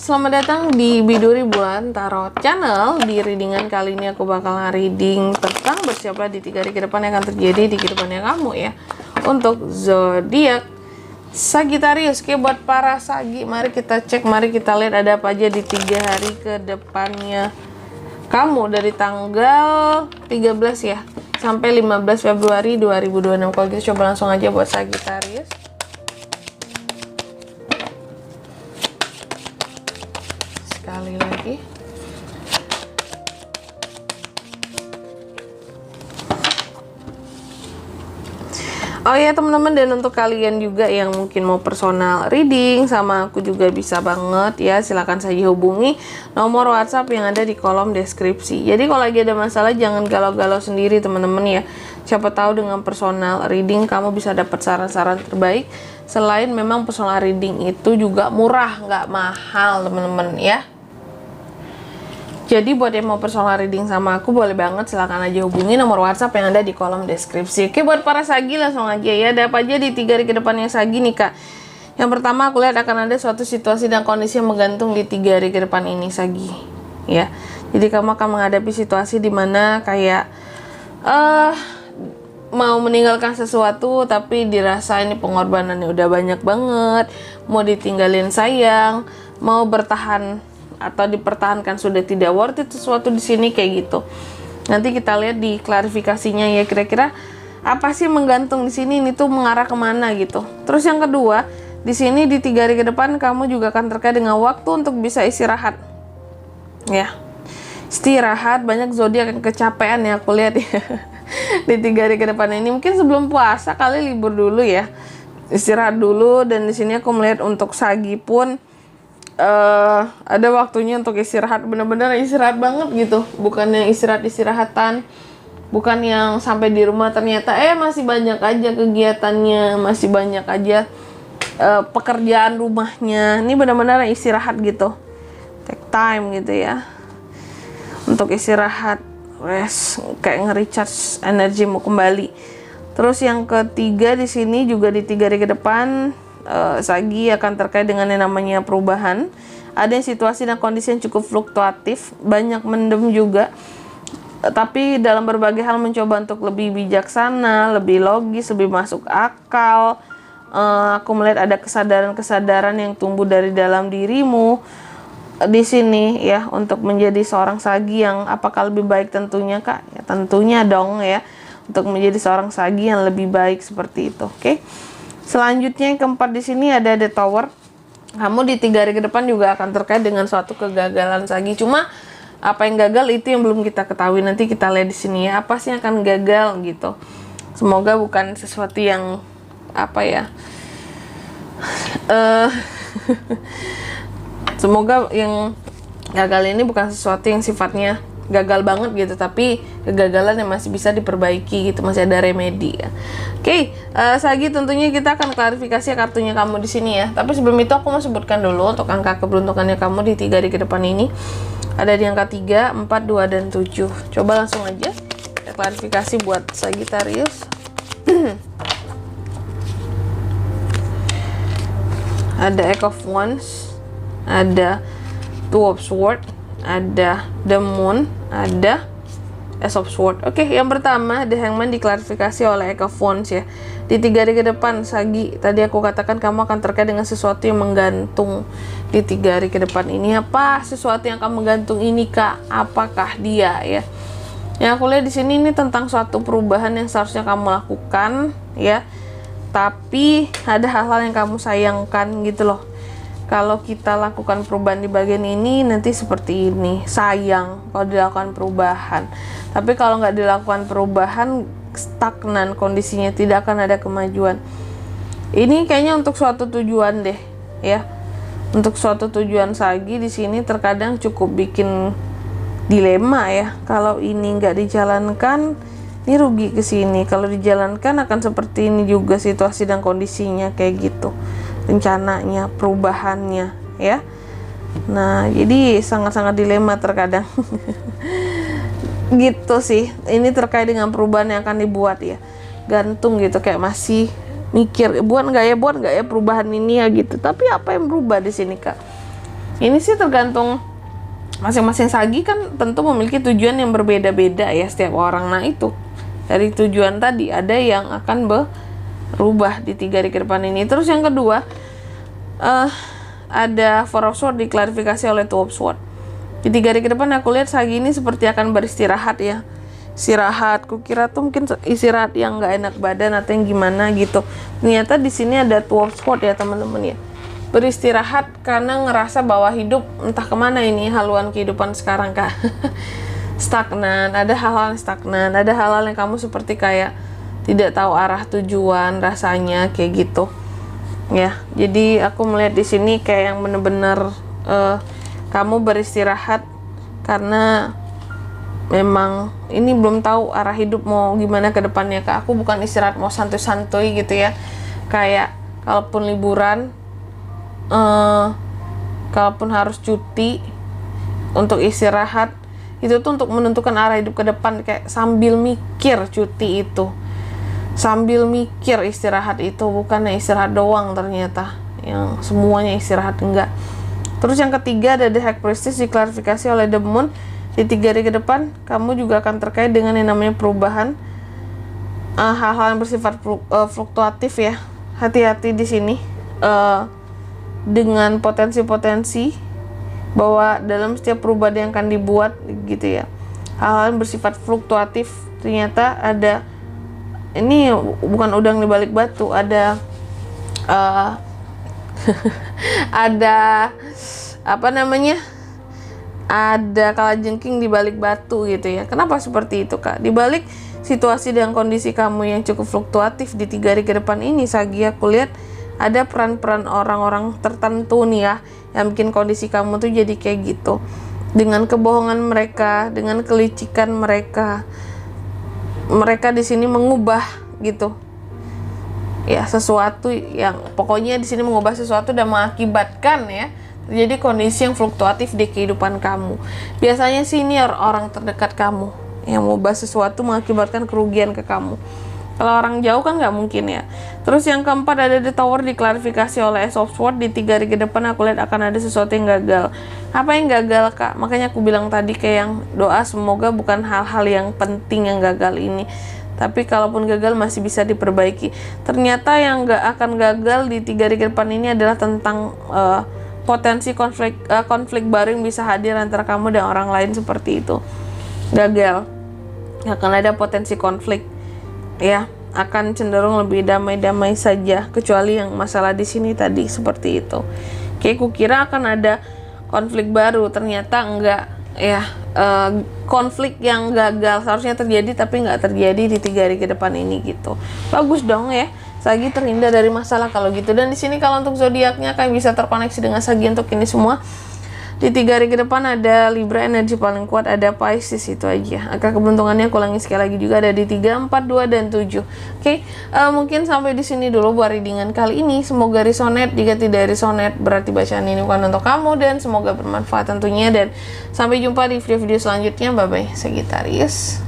selamat datang di Biduri Bulan Tarot Channel. Di readingan kali ini aku bakal reading tentang bersiaplah di 3 hari ke depan yang akan terjadi di kehidupannya kamu ya. Untuk zodiak Sagittarius. Oke, buat para Sagi, mari kita cek, mari kita lihat ada apa aja di 3 hari ke depannya kamu dari tanggal 13 ya sampai 15 Februari 2026. Kalau gitu coba langsung aja buat Sagittarius. Sekali lagi. Oh ya teman-teman, dan untuk kalian juga yang mungkin mau personal reading sama aku juga bisa banget ya, silahkan saja hubungi nomor WhatsApp yang ada di kolom deskripsi. Jadi kalau lagi ada masalah jangan galau-galau sendiri teman-teman ya. Siapa tahu dengan personal reading kamu bisa dapat saran-saran terbaik. Selain memang personal reading itu juga murah, nggak mahal teman-teman ya. Jadi buat yang mau personal reading sama aku boleh banget, silahkan aja hubungi nomor WhatsApp yang ada di kolom deskripsi. Oke, buat para Sagi langsung aja ya. Ada apa aja di 3 hari ke depannya Sagi nih kak? Yang pertama aku lihat akan ada suatu situasi dan kondisi yang menggantung di 3 hari ke depan ini Sagi ya. Jadi kamu akan menghadapi situasi dimana kayak mau meninggalkan sesuatu tapi dirasa ini pengorbanannya udah banyak banget, mau ditinggalin sayang, mau bertahan atau dipertahankan sudah tidak worth it sesuatu di sini kayak gitu. Nanti kita lihat di klarifikasinya ya, kira-kira apa sih menggantung di sini, ini tuh mengarah kemana gitu. Terus yang kedua, di sini di 3 hari ke depan kamu juga akan terkait dengan waktu untuk bisa istirahat ya. Istirahat, banyak zodiak yang kecapean ya aku lihat ya. Di 3 hari ke depan ini mungkin sebelum puasa kali libur dulu ya, istirahat dulu. Dan di sini aku melihat untuk Sagi pun ada waktunya untuk istirahat, bener-bener istirahat banget gitu, bukan yang istirahat-istirahatan, bukan yang sampai di rumah ternyata masih banyak aja kegiatannya, masih banyak aja pekerjaan rumahnya. Ini benar-benar istirahat gitu, take time gitu ya untuk istirahat, rest, kayak nge-recharge energimu kembali. Terus yang ketiga di sini juga di 3 hari ke depan Sagi akan terkait dengan yang namanya perubahan. Ada yang situasi dan kondisi yang cukup fluktuatif, banyak mendem juga, tapi dalam berbagai hal mencoba untuk lebih bijaksana, lebih logis, lebih masuk akal. Aku melihat ada kesadaran-kesadaran yang tumbuh dari dalam dirimu di sini ya, untuk menjadi seorang Sagi yang apakah lebih baik tentunya kak? Ya, tentunya dong ya, untuk menjadi seorang Sagi yang lebih baik seperti itu. Oke. Selanjutnya yang keempat di sini ada The Tower. Kamu di 3 hari ke depan juga akan terkait dengan suatu kegagalan Sagi. Cuma apa yang gagal itu yang belum kita ketahui. Nanti kita lihat di sini ya, apa sih yang akan gagal gitu. Semoga bukan sesuatu yang apa ya. Semoga yang gagal ini bukan sesuatu yang sifatnya gagal banget gitu, tapi kegagalan yang masih bisa diperbaiki gitu, masih ada remedi ya. Oke, Sagi tentunya kita akan klarifikasi kartunya kamu di sini ya. Tapi sebelum itu aku mau sebutkan dulu untuk angka keberuntungannya kamu di 3 hari ke depan ini. Ada di angka 3, 4, 2, dan 7. Coba langsung aja kita klarifikasi buat Sagittarius. Ada Eight of Wands, ada Two of Swords, ada The Moon, ada Ace of Swords. Oke, yang pertama The Hangman diklarifikasi oleh Eight of Wands ya. Di 3 hari ke depan Sagi, tadi aku katakan kamu akan terkait dengan sesuatu yang menggantung di 3 hari ke depan ini. Apa sesuatu yang kamu gantung ini kak? Apakah dia ya? Yang aku lihat di sini ini tentang suatu perubahan yang seharusnya kamu lakukan ya. Tapi ada hal-hal yang kamu sayangkan gitu loh. Kalau kita lakukan perubahan di bagian ini nanti seperti ini, sayang kalau dilakukan perubahan. Tapi kalau nggak dilakukan perubahan, stagnan kondisinya, tidak akan ada kemajuan. Ini kayaknya untuk suatu tujuan deh ya, untuk suatu tujuan Sagi di sini terkadang cukup bikin dilema ya. Kalau ini nggak dijalankan, ini rugi ke sini. Kalau dijalankan akan seperti ini juga situasi dan kondisinya kayak gitu, rencananya, perubahannya ya. Nah, jadi sangat-sangat dilema terkadang. Gitu sih. Ini terkait dengan perubahan yang akan dibuat ya. Gantung gitu, kayak masih mikir buat nggak ya perubahan ini ya gitu. Tapi apa yang berubah di sini kak? Ini sih tergantung masing-masing sagi, kan tentu memiliki tujuan yang berbeda-beda ya setiap orang. Nah itu dari tujuan tadi ada yang akan berubah di 3 hari ke depan ini. Terus yang kedua, ada Four of Swords diklarifikasi oleh Two of Swords. Di 3 hari ke depan aku lihat sagi ini seperti akan beristirahat ya. Istirahat, kukira tuh mungkin istirahat yang nggak enak badan atau yang gimana gitu. Ternyata di sini ada Two of Swords ya teman-teman ya. Beristirahat karena ngerasa bahwa hidup entah kemana ini haluan kehidupan sekarang kak. Stagnan, ada hal-hal yang stagnan, ada hal-hal yang kamu seperti kayak tidak tahu arah tujuan rasanya kayak gitu ya. Jadi aku melihat di sini kayak yang bener-bener kamu beristirahat karena memang ini belum tahu arah hidup mau gimana ke depannya kak. Aku bukan istirahat mau santuy-santuy gitu ya, kayak kalaupun liburan, kalaupun harus cuti untuk istirahat itu tuh untuk menentukan arah hidup ke depan, kayak sambil mikir cuti itu, sambil mikir istirahat itu, bukannya istirahat doang ternyata yang semuanya istirahat, enggak. Terus yang ketiga ada The High Priestess diklarifikasi oleh The Moon. Di 3 hari ke depan kamu juga akan terkait dengan yang namanya perubahan, hal-hal yang bersifat fluktuatif ya. Hati-hati di sini dengan potensi-potensi bahwa dalam setiap perubahan yang akan dibuat gitu ya, hal-hal yang bersifat fluktuatif. Ternyata ada, ini bukan udang di balik batu, ada ada apa namanya, ada kalajengking di balik batu gitu ya. Kenapa seperti itu kak? Di balik situasi dan kondisi kamu yang cukup fluktuatif di 3 hari ke depan ini, Sagi, aku lihat ada peran-peran orang-orang tertentu nih ya yang bikin kondisi kamu tuh jadi kayak gitu. Dengan kebohongan mereka, dengan kelicikan mereka, mereka di sini mengubah gitu ya sesuatu yang pokoknya di sini mengubah sesuatu dan mengakibatkan ya terjadi kondisi yang fluktuatif di kehidupan kamu. Biasanya sih ini orang terdekat kamu yang mengubah sesuatu mengakibatkan kerugian ke kamu. Kalau orang jauh kan nggak mungkin ya. Terus yang keempat ada The Tower diklarifikasi oleh Ace of Swords. Di 3 hari ke depan aku lihat akan ada sesuatu yang gagal. Apa yang gagal kak? Makanya aku bilang tadi kayak yang doa semoga bukan hal-hal yang penting yang gagal ini, tapi kalaupun gagal masih bisa diperbaiki. Ternyata yang nggak akan gagal di 3 hari ke depan ini adalah tentang potensi konflik baru yang bisa hadir antara kamu dan orang lain seperti itu. Gagal, akan ada potensi konflik ya, akan cenderung lebih damai-damai saja, kecuali yang masalah di sini tadi seperti itu. Kayak kukira akan ada konflik baru, ternyata enggak ya. Konflik yang gagal seharusnya terjadi tapi nggak terjadi di 3 hari ke depan ini gitu. Bagus dong ya, Sagi terhindar dari masalah kalau gitu. Dan di sini kalau untuk zodiaknya kayak bisa terkoneksi dengan Sagi untuk ini semua. Di 3 hari ke depan ada Libra, energi paling kuat ada Pisces, itu aja. Angka keberuntungannya aku ulangi sekali lagi juga ada di 3, 4, 2, dan 7. Oke, mungkin sampai di sini dulu buat readingan kali ini. Semoga resonate. Jika tidak resonate berarti bacaan ini bukan untuk kamu, dan semoga bermanfaat tentunya. Dan sampai jumpa di video-video selanjutnya. Bye bye Sagittarius.